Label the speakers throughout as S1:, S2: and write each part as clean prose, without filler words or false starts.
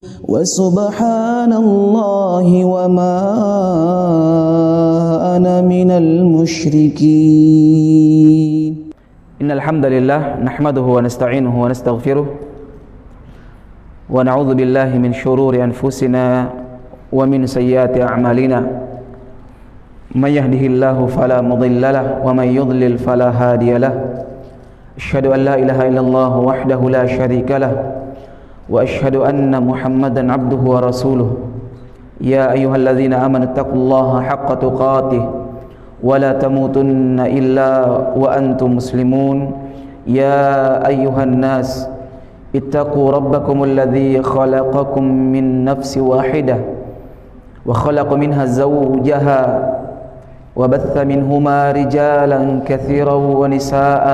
S1: وسبحان الله وما أنا من المشركين.
S2: إن الحمد لله نحمده ونستعينه ونستغفره ونعوذ بالله من شرور أنفسنا ومن سيئات أعمالنا من يهده الله فلا مضل له ومن يضلل فلا هادي له أشهد أن لا إله إلا الله وحده لا شريك له وأشهد أن محمدا عبده ورسوله يا أيها الذين آمنوا اتقوا الله حق تقاته ولا تموتن إلا وأنتم مسلمون يا أيها الناس اتقوا ربكم الذي خلقكم من نفس واحدة وخلق منها زوجها وبث منهما رجالا كثيرا ونساء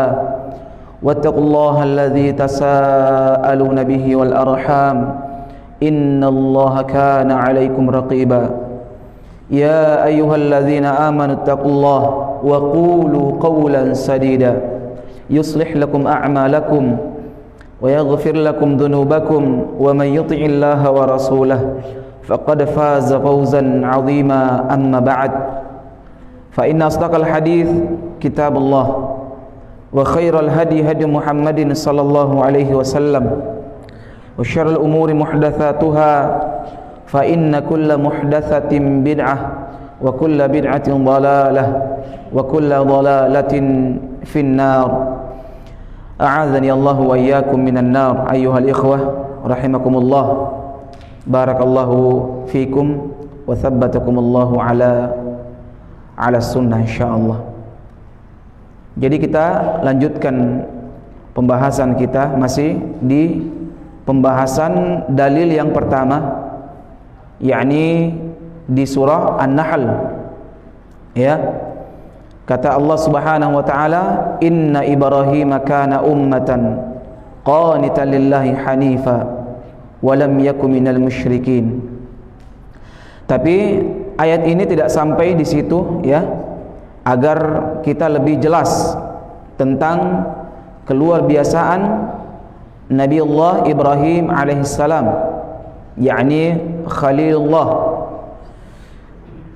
S2: واتقوا الله الذي تساءلون به والأرحام إن الله كان عليكم رقيبا يا أيها الذين آمنوا اتقوا الله وقولوا قولا سديدا يصلح لكم أعمالكم ويغفر لكم ذنوبكم ومن يطع الله ورسوله فقد فاز فوزا عظيما أما بعد فإن أصدق الحديث كتاب الله وخير الهدي هدي محمد صلى الله عليه وسلم وشر الأمور محدثاتها فإن كل محدثة بدعة وكل بدعة ضلالة وكل ضلالة في النار أعاذني الله وإياكم من النار أيها الإخوة رحمكم الله بارك الله فيكم وثبتكم الله على السنة إن شاء الله. Jadi kita lanjutkan pembahasan kita masih di pembahasan dalil yang pertama, yakni di surah An-Nahl. Ya. Kata Allah Subhanahu wa taala, "Inna Ibrahim kana ummatan qanitan lillahi hanifa wa lam yakun minal musyrikin." Tapi ayat ini tidak sampai di situ ya, agar kita lebih jelas tentang keluarbiasaan Nabi Allah Ibrahim alaihissalam, yakni Khalilullah.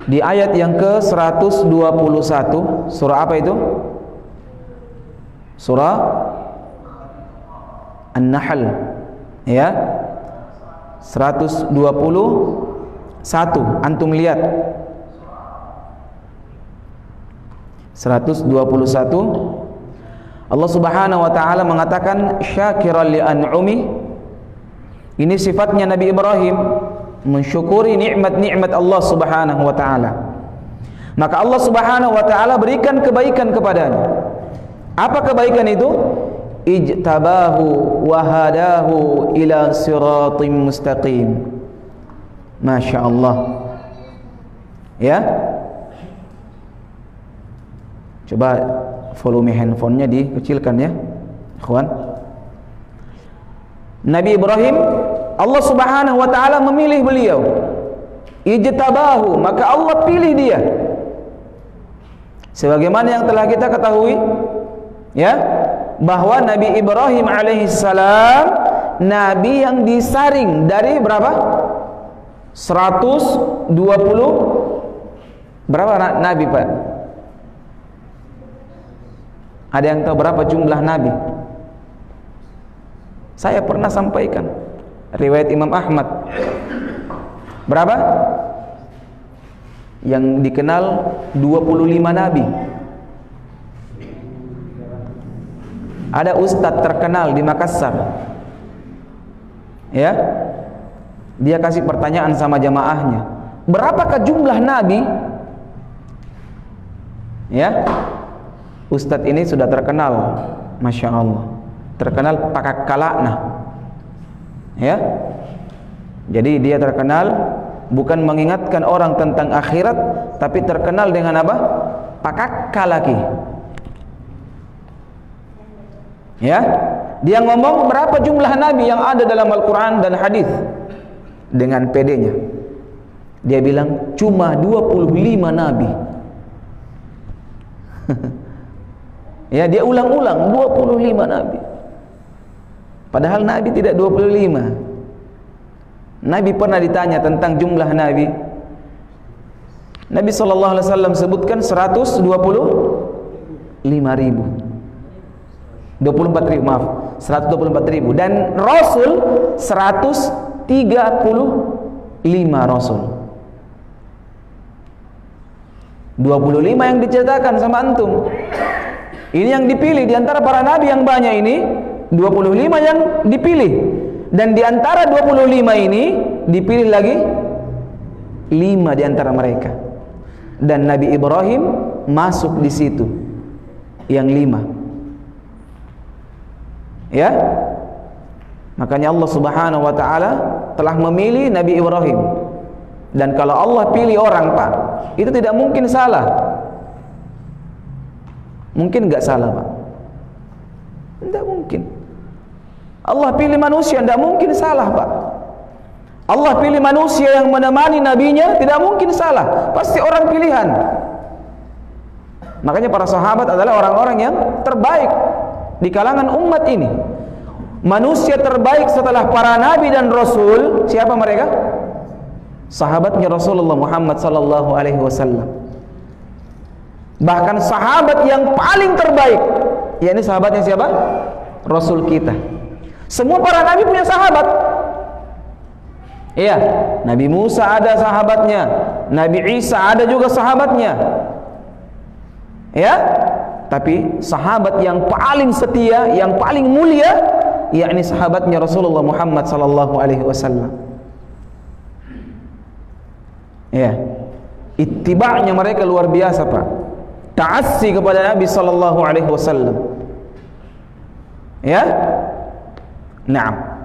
S2: Di ayat yang ke-121 surah apa itu? Surah An-Nahl ya, 121. Antum lihat 121. Allah Subhanahu wa taala mengatakan syakiran li an'umi. Ini sifatnya Nabi Ibrahim, mensyukuri nikmat-nikmat Allah Subhanahu wa taala. Maka Allah Subhanahu wa taala berikan kebaikan kepadanya. Apa kebaikan itu? Ijtabahu wa hadahu ila siratim mustaqim. Masya Allah. Ya. Coba volume handphonenya dikecilkan ya, ikhwan. Nabi Ibrahim, Allah Subhanahu wa taala memilih beliau. Ijtabahu, maka Allah pilih dia. Sebagaimana yang telah kita ketahui ya, bahwa Nabi Ibrahim alaihissalam nabi yang disaring dari berapa? 120 berapa nabi, Pak? Ada yang tahu berapa jumlah nabi? Saya pernah sampaikan riwayat Imam Ahmad. Berapa? Yang dikenal 25 nabi. Ada ustadz terkenal di Makassar. Ya. Dia kasih pertanyaan sama jamaahnya. Berapakah jumlah nabi? Ya. Ustadz ini sudah terkenal, Masya Allah, terkenal pakak kalakna ya. Jadi dia terkenal bukan mengingatkan orang tentang akhirat, tapi terkenal dengan apa? Pakak kalaki ya. Dia ngomong berapa jumlah nabi yang ada dalam Al-Quran dan hadis. Dengan pedenya dia bilang cuma 25 nabi. Ya, dia ulang-ulang 25 nabi. Padahal nabi tidak 25. Nabi pernah ditanya tentang jumlah Nabi. Nabi SAW sebutkan 24.000, maaf, 124.000, dan Rasul 135 Rasul. 25 yang diceritakan sama antum. Ini yang dipilih di antara para nabi yang banyak ini, 25 yang dipilih. Dan di antara 25 ini dipilih lagi 5 di antara mereka. Dan Nabi Ibrahim masuk di situ, yang 5. Ya, makanya Allah Subhanahu wa Ta'ala telah memilih Nabi Ibrahim. Dan kalau Allah pilih orang, Pak, itu tidak mungkin salah. Mungkin nggak salah, Pak? Tidak mungkin. Allah pilih manusia, tidak mungkin salah, Pak. Allah pilih manusia yang menemani nabinya, tidak mungkin salah. Pasti orang pilihan. Makanya para sahabat adalah orang-orang yang terbaik di kalangan umat ini. Manusia terbaik setelah para nabi dan rasul, siapa mereka? Sahabatnya Rasulullah Muhammad sallallahu alaihi wasallam. Bahkan sahabat yang paling terbaik, yakni sahabatnya siapa? Rasul kita. Semua para nabi punya sahabat. Iya, Nabi Musa ada sahabatnya, Nabi Isa ada juga sahabatnya. Ya, tapi sahabat yang paling setia, yang paling mulia, yakni sahabatnya Rasulullah Muhammad sallallahu alaihi wasallam. Ya, ittiba'nya mereka luar biasa, Pak. Ta'assi kepada Nabi sallallahu alaihi wasallam. Ya. Naam.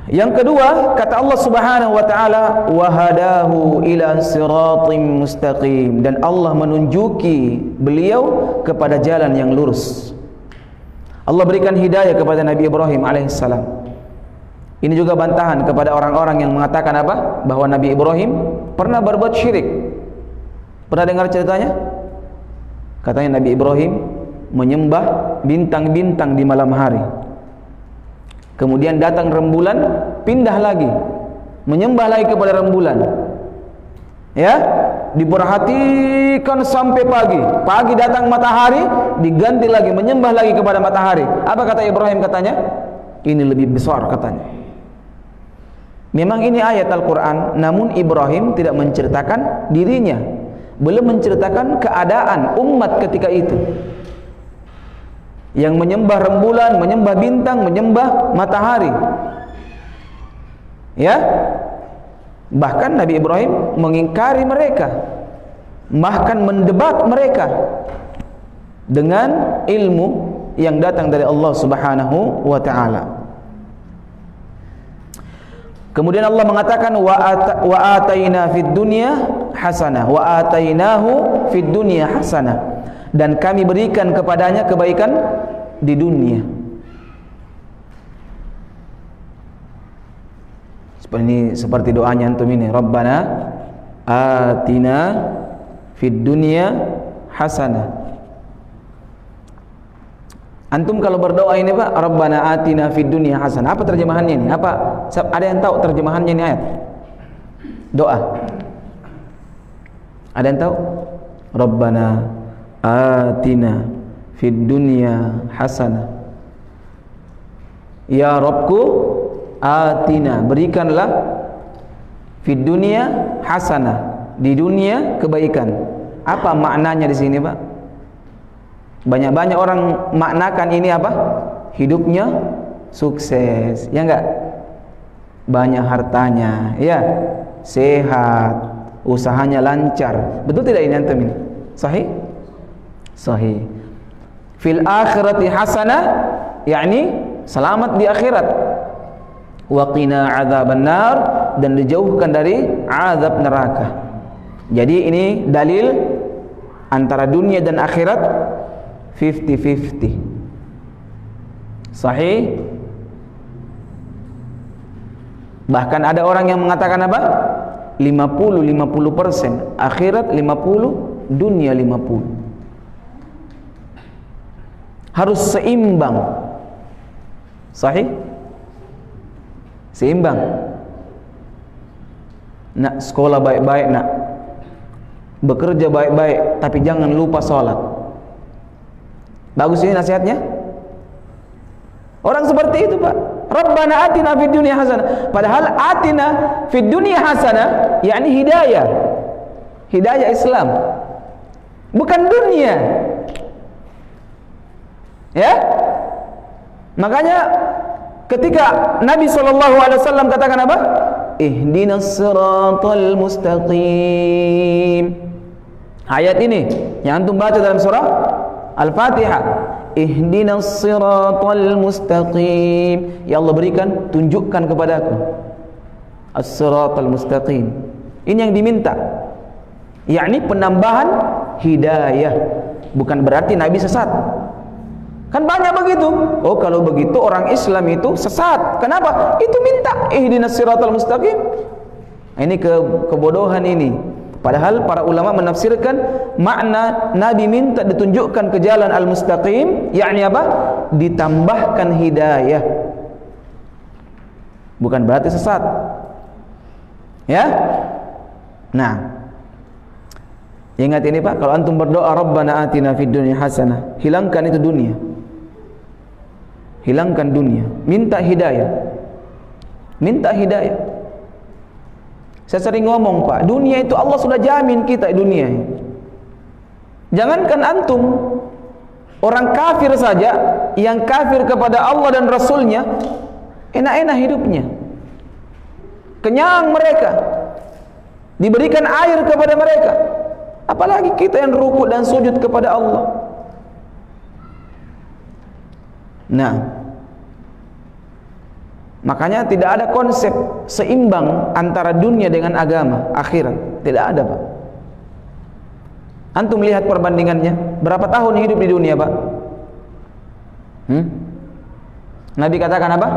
S2: Yang kedua, kata Allah Subhanahu wa taala, wa hadahu ila siratim mustaqim, dan Allah menunjuki beliau kepada jalan yang lurus. Allah berikan hidayah kepada Nabi Ibrahim alaihissalam. Ini juga bantahan kepada orang-orang yang mengatakan apa? Bahwa Nabi Ibrahim pernah berbuat syirik. Pernah dengar ceritanya? Katanya Nabi Ibrahim menyembah bintang-bintang di malam hari. Kemudian datang rembulan, pindah lagi, menyembah lagi kepada rembulan. Ya, diperhatikan sampai pagi. Pagi datang matahari, diganti lagi, menyembah lagi kepada matahari. Apa kata Ibrahim katanya? Ini lebih besar katanya. Memang ini ayat Al-Quran, namun Ibrahim tidak menceritakan dirinya, belum menceritakan keadaan umat ketika itu, yang menyembah rembulan, menyembah bintang, menyembah matahari. Ya, bahkan Nabi Ibrahim mengingkari mereka, bahkan mendebat mereka dengan ilmu yang datang dari Allah Subhanahu wa ta'ala. Kemudian Allah mengatakan wa ataina fid dunya hasanah wa atainahu fid dunya hasanah, dan kami berikan kepadanya kebaikan di dunia. Seperti doanya antum ini, Rabbana atina fid dunya hasanah. Antum kalau berdoa ini, Pak, Rabbana atina fid dunya hasanah, apa terjemahannya ini? Apa ada yang tahu terjemahannya ini ayat? Doa. Ada yang tahu? Rabbana atina fid dunya hasanah. Ya Rabbku, atina, berikanlah fid dunya hasanah, di dunia kebaikan. Apa maknanya di sini, Pak? Banyak-banyak orang maknakan ini apa? Hidupnya sukses, ya enggak? Banyak hartanya, ya, sehat, usahanya lancar. Betul tidak ini antum ini? Sahih? Sahih. Fil akhirati hasanah, yakni selamat di akhirat. Wa qina adzabannar, dan dijauhkan dari azab neraka. Jadi ini dalil antara dunia dan akhirat 50-50. Sahih. Bahkan ada orang yang mengatakan apa? 50-50%, akhirat 50, dunia 50. Harus seimbang. Sahih. Seimbang. Nak sekolah baik-baik, nak bekerja baik-baik, tapi jangan lupa sholat. Bagus ini nasihatnya. Orang seperti itu, Pak. Rabbana atina fid dunya hasanah. Padahal atina fid dunya hasanah yakni hidayah. Hidayah Islam. Bukan dunia. Ya? Makanya ketika Nabi SAW katakan apa? Ihdinas siratal mustaqim. Ayat ini yang antum baca dalam surah Al-Fatihah. Ihdinas siratal mustaqim. Ya Allah, berikan, tunjukkan kepadaku as-siratal mustaqim. Ini yang diminta, yakni penambahan hidayah. Bukan berarti Nabi sesat. Kan banyak begitu. Oh, kalau begitu orang Islam itu sesat. Kenapa? Itu minta ihdinas siratal mustaqim. Ini kebodohan ini. Padahal para ulama menafsirkan makna Nabi minta ditunjukkan ke jalan al-mustaqim, yakni apa? Ditambahkan hidayah. Bukan berarti sesat. Ya? Nah, ingat ini, Pak, kalau antum berdoa Rabbana atina fid dunya hasanah, hilangkan itu dunia. Hilangkan dunia, minta hidayah. Minta hidayah. Saya sering ngomong, Pak, dunia itu Allah sudah jamin kita dunia. Jangankan antum, orang kafir saja yang kafir kepada Allah dan Rasulnya enak-enak hidupnya, kenyang mereka, diberikan air kepada mereka. Apalagi kita yang rukuk dan sujud kepada Allah. Nah, makanya tidak ada konsep seimbang antara dunia dengan agama akhirat. Tidak ada, Pak. Antum lihat perbandingannya. Berapa tahun hidup di dunia, Pak? Nabi katakan apa?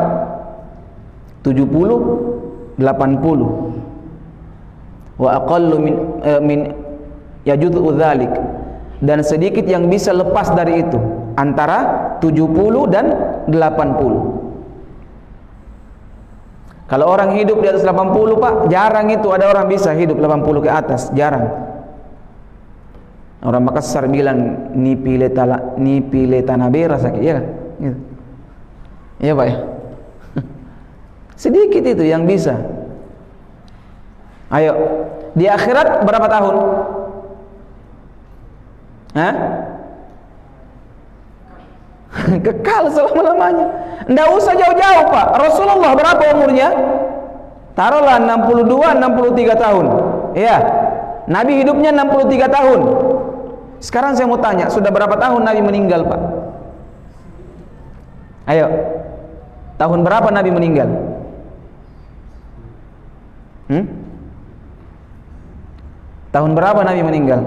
S2: 70, 80. Wa aqallu min yajudu dzalik. Dan sedikit yang bisa lepas dari itu, antara 70 dan 80. Kalau orang hidup di atas 80, Pak, jarang itu ada orang bisa hidup 80 ke atas, jarang. Orang Makassar bilang ni pile tanah bera sakit, ya kan? Gitu. Iya, Pak, ya. Sedikit itu yang bisa. Ayo, di akhirat berapa tahun? Hah? Kekal selama-lamanya. Nggak usah jauh-jauh, Pak. Rasulullah berapa umurnya? Taruhlah 62, 63 tahun. Ya, Nabi hidupnya 63 tahun. Sekarang saya mau tanya, sudah berapa tahun Nabi meninggal, Pak? Ayo, tahun berapa Nabi meninggal? Tahun berapa Nabi meninggal?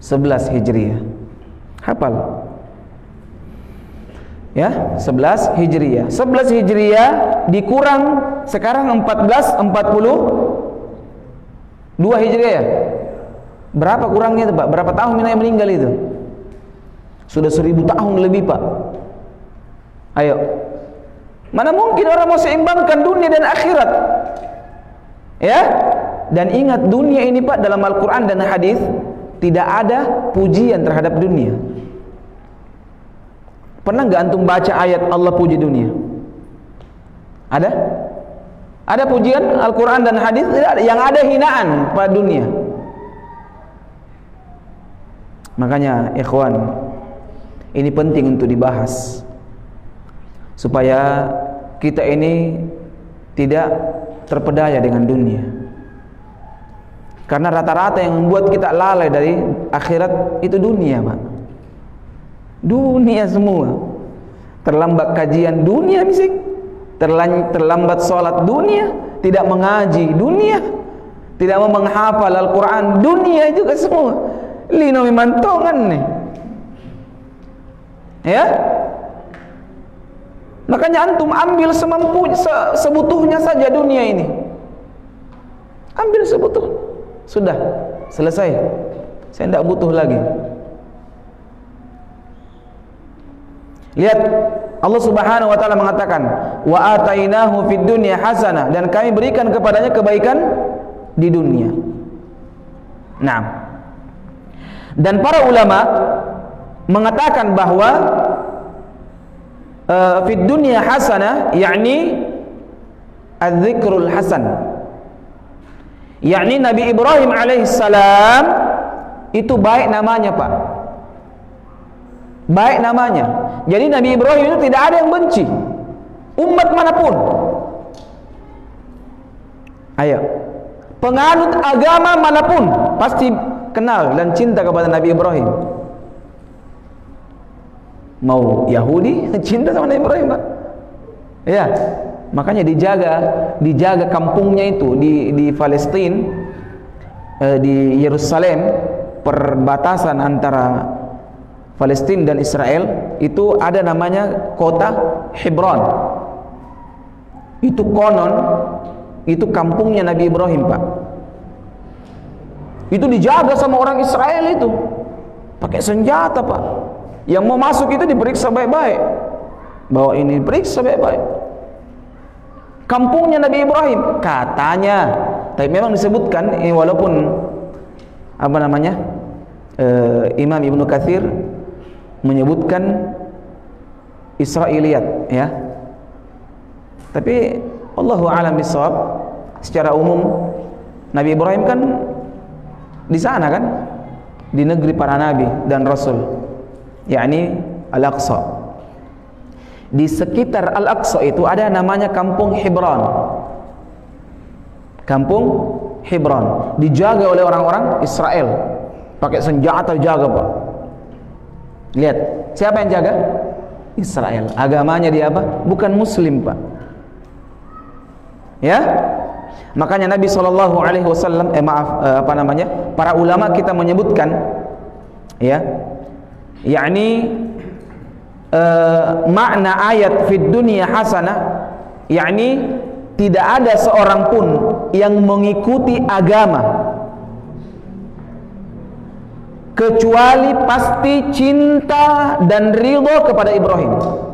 S2: 11 Hijriah. Hafal? Ya, 11 Hijriah. 11 Hijriah dikurang sekarang 1442 Hijriah ya? Berapa kurangnya itu, Pak? Berapa tahun Nabi meninggal itu? Sudah 1000 tahun lebih, Pak. Ayo. Mana mungkin orang mau seimbangkan dunia dan akhirat? Ya? Dan ingat, dunia ini, Pak, dalam Al-Quran dan hadis tidak ada pujian terhadap dunia. Pernah nggak antum baca ayat Allah puji dunia? Ada? Ada pujian Al-Quran dan hadis? Tidak ada. Yang ada hinaan pada dunia. Makanya, ikhwan, ini penting untuk dibahas supaya kita ini tidak terpedaya dengan dunia. Karena rata-rata yang membuat kita lalai dari akhirat itu dunia, Pak. Dunia semua. Terlambat kajian dunia, misik. Terlambat sholat dunia. Tidak mengaji dunia. Tidak mau menghafal Al-Quran dunia juga semua. Lino memantongan nih. Ya. Makanya antum ambil sebutuhnya saja dunia ini. Ambil sebutuhnya. Sudah, selesai. Saya tidak butuh lagi. Lihat Allah Subhanahu wa taala mengatakan, "Wa atainahu fid dunya hasanah," dan kami berikan kepadanya kebaikan di dunia. Nah, dan para ulama mengatakan bahwa fid dunya hasanah yakni az-zikrul hasan. Yakni Nabi Ibrahim alaihissalam itu baik namanya, Pak. Baik namanya. Jadi Nabi Ibrahim itu tidak ada yang benci. Umat manapun. Ayo. Penganut agama manapun pasti kenal dan cinta kepada Nabi Ibrahim. Mau Yahudi cinta sama Nabi Ibrahim, Pak. Ya. Makanya dijaga kampungnya itu di Palestina, di Yerusalem, perbatasan antara Palestina dan Israel, itu ada namanya kota Hebron. Itu konon itu kampungnya Nabi Ibrahim, Pak. Itu dijaga sama orang Israel itu, pakai senjata, Pak. Yang mau masuk itu diperiksa baik-baik. Bahwa ini diperiksa baik-baik. Kampungnya Nabi Ibrahim katanya, tapi memang disebutkan ini, walaupun apa namanya, Imam Ibnu Katsir menyebutkan Israiliyat, ya. Tapi Allahu a'lam bishawab, secara umum Nabi Ibrahim kan di sana kan, di negeri para nabi dan rasul, yakni Al-Aqsa. Di sekitar Al-Aqsa itu ada namanya kampung Hebron. Kampung Hebron dijaga oleh orang-orang Israel, pakai senjata jaga, Pak. Lihat, siapa yang jaga? Israel. Agamanya dia apa? Bukan Muslim, Pak. Ya, makanya Nabi SAW, para ulama kita menyebutkan, ya, yakni makna ayat fid dunya hasanah, yakni tidak ada seorang pun yang mengikuti agama kecuali pasti cinta dan ridho kepada Ibrahim.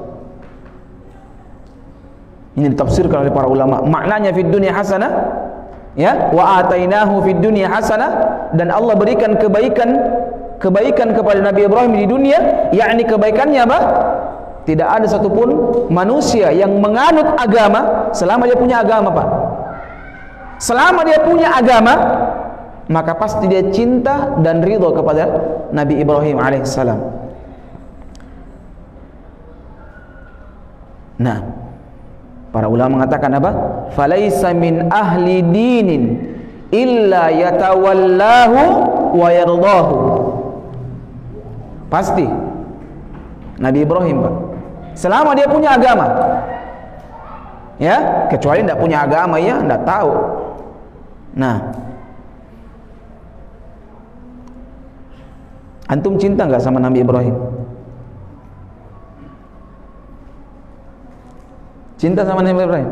S2: Ini ditafsirkan oleh para ulama. Maknanya fid dunya hasanah, ya, wa atainahu fid dunya hasanah, dan Allah berikan kebaikan kepada Nabi Ibrahim di dunia, yakni kebaikannya apa? Tidak ada satupun manusia yang menganut agama selama dia punya agama, Pak. Selama dia punya agama, maka pasti dia cinta dan ridho kepada Nabi Ibrahim alaihissalam. Nah, para ulama mengatakan apa? Falaisa min ahli dinin illa yatawallahu wa yardahu. Pasti Nabi Ibrahim, Pak, selama dia punya agama, ya, kecuali tidak punya agama, ya, tidak tahu. Nah, antum cinta nggak sama Nabi Ibrahim? Cinta sama Nabi Ibrahim?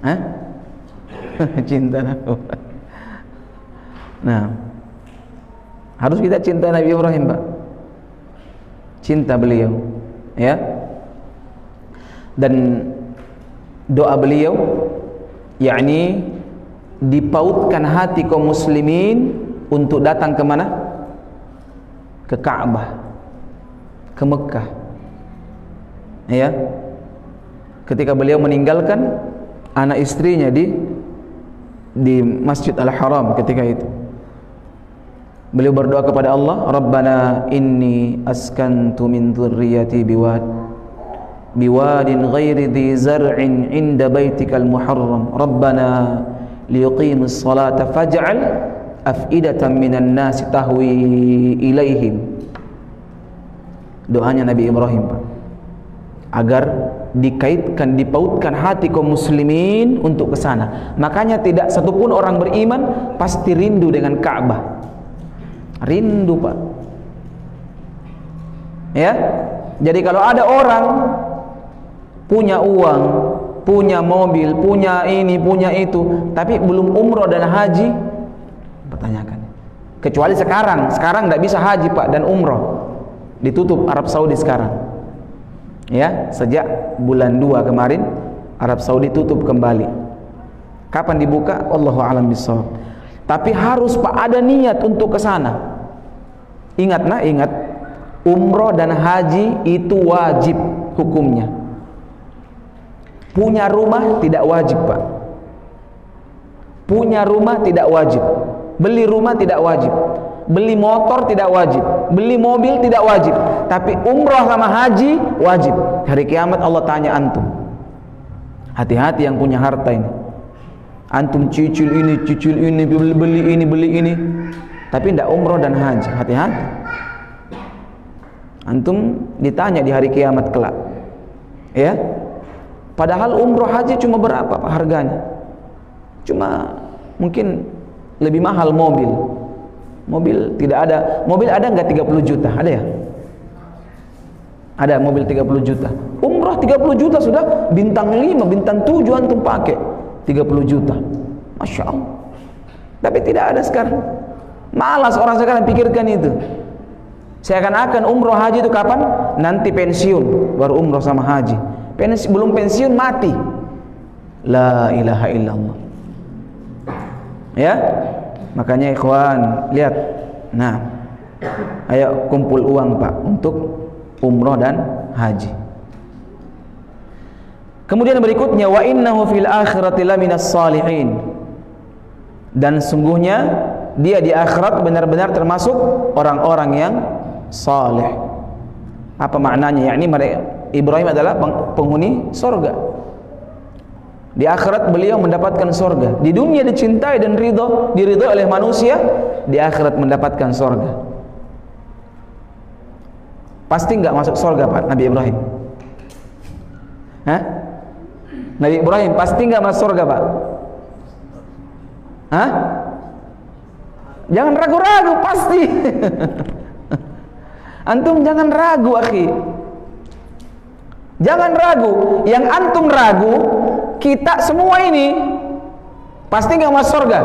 S2: Hah? Cinta Nabi Ibrahim. Nah, harus kita cinta Nabi Ibrahim, Pak. Cinta beliau, ya. Dan doa beliau, yakni dipautkan hati kaum muslimin untuk datang ke mana? Ke Ka'bah, ke Mekah. Ya. Ketika beliau meninggalkan anak istrinya di Masjid Al-Haram ketika itu, beliau berdoa kepada Allah, Rabbana inni askantu min dzurriyyati biwadin ghairi dhi zar'in 'inda baitikal muharram Rabbana liyuqimus salata faj'al af'idatan minan nasi tahwi ilaihim. Doanya Nabi Ibrahim, Pak, agar dipautkan hati kaum muslimin untuk ke sana. Makanya tidak satupun orang beriman pasti rindu dengan Ka'bah. Rindu, Pak. Ya. Jadi kalau ada orang punya uang, punya mobil, punya ini, punya itu, tapi belum umroh dan haji, pertanyakan. Kecuali sekarang tidak bisa haji, Pak, dan umroh. Ditutup Arab Saudi sekarang. Ya, sejak bulan 2 kemarin Arab Saudi tutup kembali. Kapan dibuka? Wallahu a'lam bishawab. Tapi harus Pak ada niat untuk ke sana. Ingat umroh dan haji itu wajib hukumnya. Punya rumah tidak wajib, Pak. Punya rumah tidak wajib. Beli rumah tidak wajib. Beli motor tidak wajib. Beli mobil tidak wajib. Tapi umroh sama haji wajib. Hari kiamat Allah tanya antum. Hati-hati yang punya harta ini. Antum cicil ini, beli ini. Tapi tidak umroh dan haji. Hati-hati. Antum ditanya di hari kiamat kelak. Ya. Padahal umroh haji cuma berapa Pak harganya? Cuma mungkin lebih mahal mobil. Mobil tidak ada. Mobil ada enggak 30 juta? Ada ya? Ada mobil 30 juta. Umrah 30 juta sudah, bintang 5, bintang 7 antum pakai 30 juta. Masya Allah. Tapi tidak ada sekarang. Malas orang sekarang pikirkan itu. Seakan-akan umroh haji itu kapan? Nanti pensiun baru umroh sama haji. Belum pensiun mati. La ilaha illallah. Ya, makanya ikhwan lihat. Nah, ayo kumpul uang Pak untuk umroh dan haji. Kemudian berikutnya wa innahu fil akhirati laminas salihin. Dan sungguhnya dia di akhirat benar-benar termasuk orang-orang yang saleh. Apa maknanya? Yakni Ibrahim adalah penghuni sorga. Di akhirat beliau mendapatkan sorga. Di dunia dicintai dan diridhoi oleh manusia. Di akhirat mendapatkan sorga. Pasti nggak masuk sorga Pak Nabi Ibrahim? Hah? Nabi Ibrahim pasti nggak masuk sorga Pak? Hah? Jangan ragu-ragu, pasti. Antum jangan ragu, akhi. Jangan ragu. Yang antum ragu, kita semua ini pasti nggak masuk surga.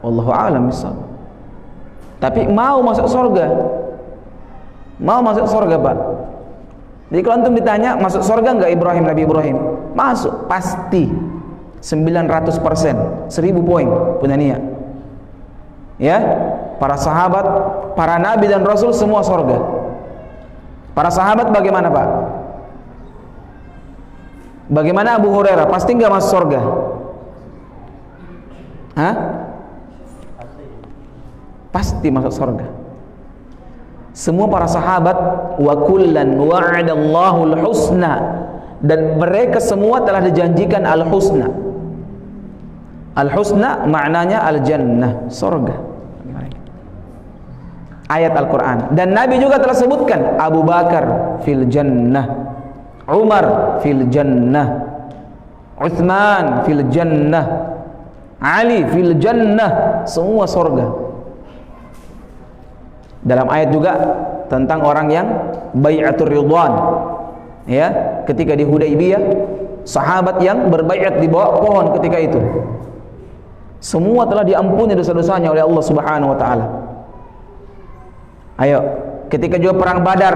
S2: Wallahu a'lam bishawab. Tapi mau masuk surga. Mau masuk surga, Pak. Jadi kalau antum ditanya masuk surga nggak Nabi Ibrahim? Masuk, pasti. 900%, 1000 poin punya niat. Ya, para sahabat, para nabi dan rasul semua surga. Para sahabat bagaimana Pak? Bagaimana Abu Hurairah? Pasti nggak masuk surga? Hah? Pasti masuk surga. Semua para sahabat wa kullan wa'adallahu al-husna, dan mereka semua telah dijanjikan al-husna. Al-husna maknanya al-jannah, surga. Ayat Al-Quran. Dan Nabi juga telah sebutkan Abu Bakar fil jannah, Umar fil jannah, Uthman fil jannah, Ali fil jannah, semua surga. Dalam ayat juga tentang orang yang bai'atur ridwan, ya, ketika di Hudaybiyah, sahabat yang berbaiat di bawah pohon ketika itu, semua telah diampuni dosa-dosanya oleh Allah Subhanahu wa taala. Ayo, ketika juga perang Badar,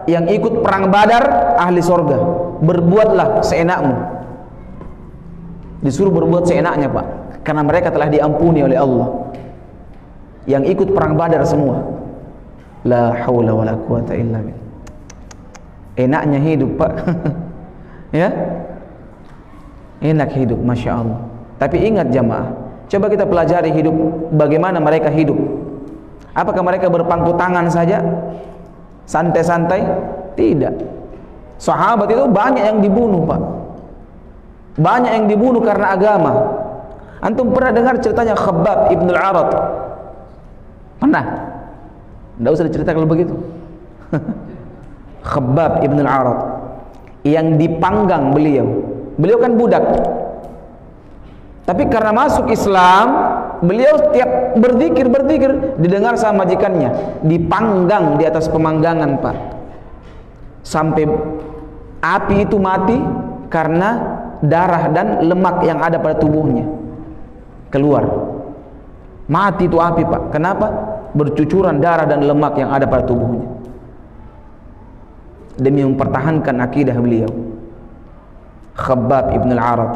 S2: yang ikut perang Badar ahli surga. Berbuatlah seenakmu. Disuruh berbuat seenaknya, Pak, karena mereka telah diampuni oleh Allah. Yang ikut perang Badar semua. La haula wala quwata illa billah. Enaknya hidup, Pak. Ya? Enak hidup, Masya Allah. Tapi ingat jamaah, coba kita pelajari hidup, bagaimana mereka hidup. Apakah mereka berpangku tangan saja, santai-santai? Tidak. Sahabat itu banyak yang dibunuh, Pak. Banyak yang dibunuh karena agama. Antum pernah dengar ceritanya Khabbab ibn al-Arat? Pernah? Tidak usah dicerita kalau begitu. Khabbab ibn al-Arat yang dipanggang beliau kan budak, tapi karena masuk Islam, beliau tiap berzikir didengar sama majikannya, dipanggang di atas pemanggangan, Pak, sampai api itu mati karena darah dan lemak yang ada pada tubuhnya keluar. Mati itu api, Pak. Kenapa? Bercucuran darah dan lemak yang ada pada tubuhnya. demi mempertahankan akidah beliau. Khabbab ibn al-Arad.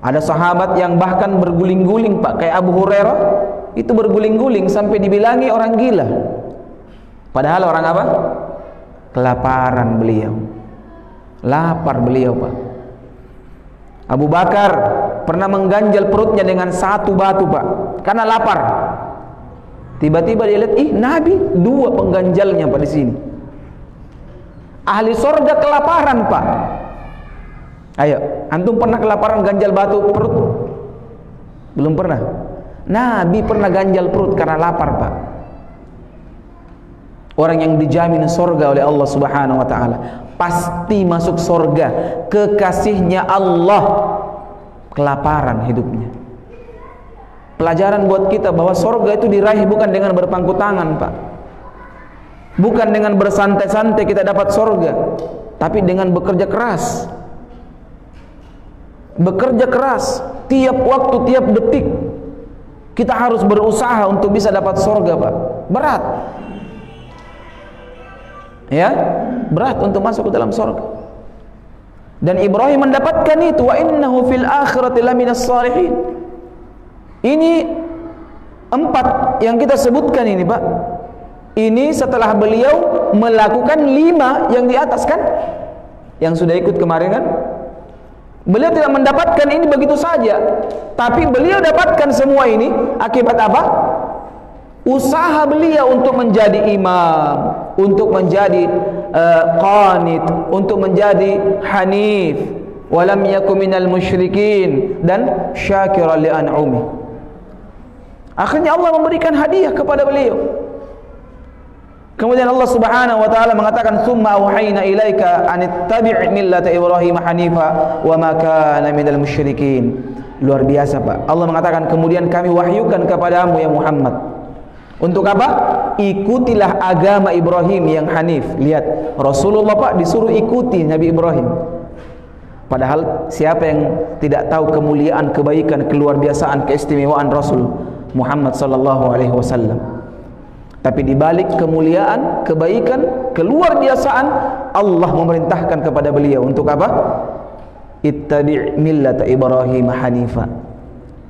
S2: Ada sahabat yang bahkan berguling-guling Pak, kayak Abu Hurairah, itu berguling-guling sampai dibilangi orang gila. Padahal orang apa? Kelaparan beliau. Lapar beliau Pak. Abu Bakar pernah mengganjal perutnya dengan satu batu Pak, karena lapar. Tiba-tiba dia lihat, Nabi dua pengganjalnya Pak di sini. Ahli sorga kelaparan Pak. Ayo, antum pernah kelaparan ganjal batu perut? Belum pernah. Nabi pernah ganjal perut karena lapar Pak. Orang yang dijamin sorga oleh Allah Subhanahu wa ta'ala, pasti masuk sorga, kekasihnya Allah, kelaparan hidupnya. Pelajaran buat kita bahwa sorga itu diraih bukan dengan berpangku tangan Pak, bukan dengan bersantai-santai kita dapat sorga, tapi dengan bekerja keras. Bekerja keras, tiap waktu, tiap detik kita harus berusaha untuk bisa dapat sorga Pak. Berat, ya, berat untuk masuk ke dalam sorga. Dan Ibrahim mendapatkan itu. Wa innahu fil akhirati laminas salihin. Ini 4 yang kita sebutkan ini Pak, ini setelah beliau melakukan 5 yang di atas kan, yang sudah ikut kemarin kan. Beliau tidak mendapatkan ini begitu saja, tapi beliau dapatkan semua ini akibat apa? Usaha beliau untuk menjadi imam, untuk menjadi qanit, untuk menjadi hanif, walam yakum minal musyrikin, dan syakiran li an'umi. Akhirnya Allah memberikan hadiah kepada beliau. Kemudian Allah Subhanahu wa taala mengatakan, "Tsumma auhayna ilaika an ittabi' millata Ibrahim hanifa wa ma kana minal musyrikin." Luar biasa Pak. Allah mengatakan, kemudian kami wahyukan kepadamu ya Muhammad. Untuk apa? Ikutilah agama Ibrahim yang hanif. Lihat, Rasulullah Pak disuruh ikuti Nabi Ibrahim. Padahal siapa yang tidak tahu kemuliaan, kebaikan, keluar biasaan, keistimewaan Rasul Muhammad sallallahu alaihi wasallam. Tapi di balik kemuliaan, kebaikan, keluar biasaan, Allah memerintahkan kepada beliau untuk apa? Ittabi' millata Ibrahim hanifa.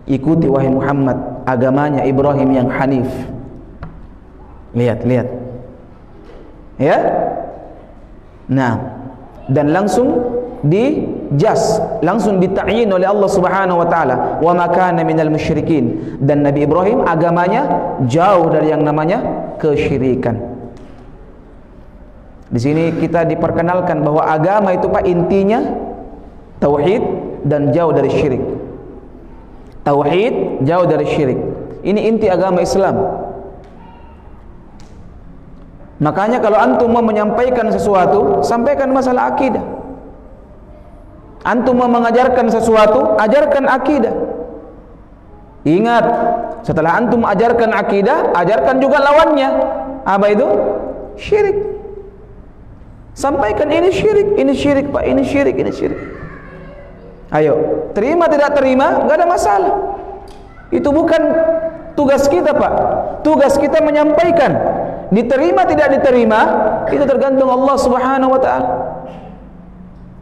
S2: Ikuti wahai Muhammad agamanya Ibrahim yang hanif. Lihat, lihat. Ya? Nah, dan langsung langsung dita'yin oleh Allah Subhanahu wa taala, wa ma kana minal musyrikin, dan Nabi Ibrahim agamanya jauh dari yang namanya kesyirikan. Di sini kita diperkenalkan bahwa agama itu Pak intinya tauhid dan jauh dari syirik. Tauhid, jauh dari syirik. Ini inti agama Islam. Makanya kalau antum mau menyampaikan sesuatu, sampaikan masalah akidah. Antum mau mengajarkan sesuatu, ajarkan akidah. Ingat, setelah antum ajarkan akidah, ajarkan juga lawannya. Apa itu? Syirik. Sampaikan ini syirik Pak, ini syirik, ini syirik. Ayo, terima tidak terima, nggak ada masalah. Itu bukan tugas kita Pak. Tugas kita menyampaikan. Diterima tidak diterima, itu tergantung Allah Subhanahu wa ta'ala.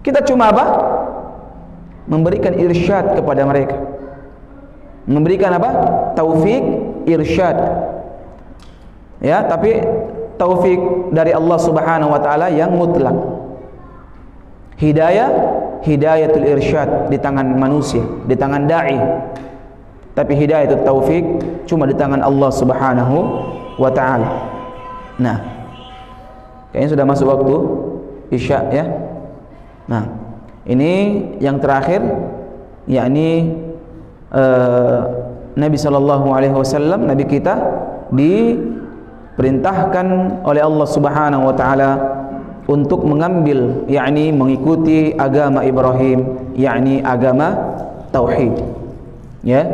S2: Kita cuma apa? Memberikan irsyad kepada mereka. Memberikan apa? Taufik, irsyad. Ya, tapi taufik dari Allah Subhanahu wa taala yang mutlak. Hidayah, hidayatul irsyad di tangan manusia, di tangan dai. Tapi hidayatul taufik cuma di tangan Allah Subhanahu wa taala. Nah, kayaknya sudah masuk waktu Isya ya. Nah, ini yang terakhir, yakni Nabi sallallahu alaihi wasallam, Nabi kita diperintahkan oleh Allah Subhanahu wa taala untuk mengambil, yakni mengikuti agama Ibrahim, yakni agama tauhid. Ya.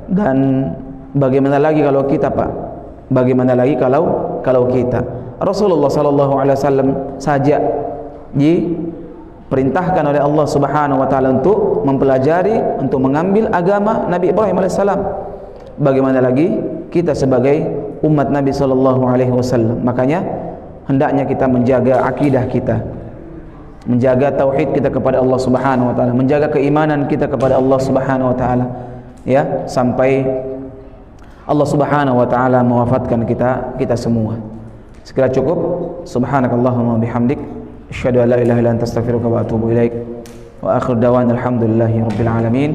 S2: Dan bagaimana lagi kalau kita Pak? Bagaimana lagi kalau kita? Rasulullah sallallahu alaihi wasallam saja diperintahkan oleh Allah Subhanahu wa taala untuk mempelajari, untuk mengambil agama Nabi Ibrahim alaihissalam. Bagaimana lagi kita sebagai umat Nabi sallallahu alaihi wasallam? Makanya hendaknya kita menjaga akidah kita, menjaga tauhid kita kepada Allah Subhanahu wa taala, menjaga keimanan kita kepada Allah Subhanahu wa taala, ya, sampai Allah Subhanahu wa taala mewafatkan kita semua. Sekira cukup. Subhanakallahumma bihamdik, asyhadu an la ilaha illa anta astaghfiruka wa atubu ilaik. Wa akhir da'wana alhamdulillahi rabbil alamin.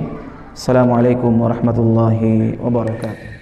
S2: Assalamualaikum warahmatullahi wabarakatuh.